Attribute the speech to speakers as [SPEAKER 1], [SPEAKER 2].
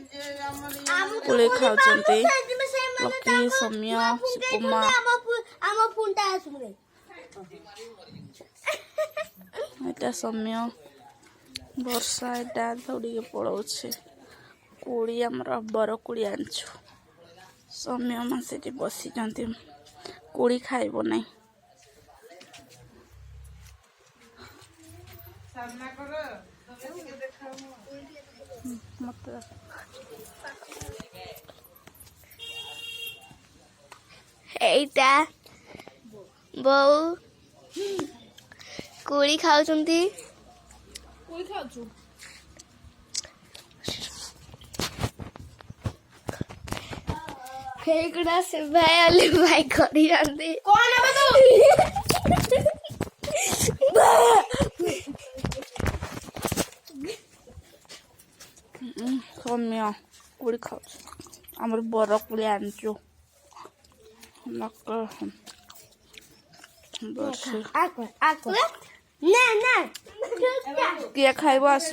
[SPEAKER 1] Koli खाउचंती lucky सौम्य सुकुमा एटा सौम्य वर्षा एटा दौड़ी पड़ाऊे कोड़ी आमर बर कोड़ी आनछु सौम्य मा से बसी कोड़ी खाइब नहीं मत
[SPEAKER 2] एटा बहु कोड़ी खाउचंती फेकुड़ा से भाई अली भाई करी जानते कौन है
[SPEAKER 1] सौम्य कोड़ी खाऊ आमर बर कोड़ी आनचु किए खाइब आस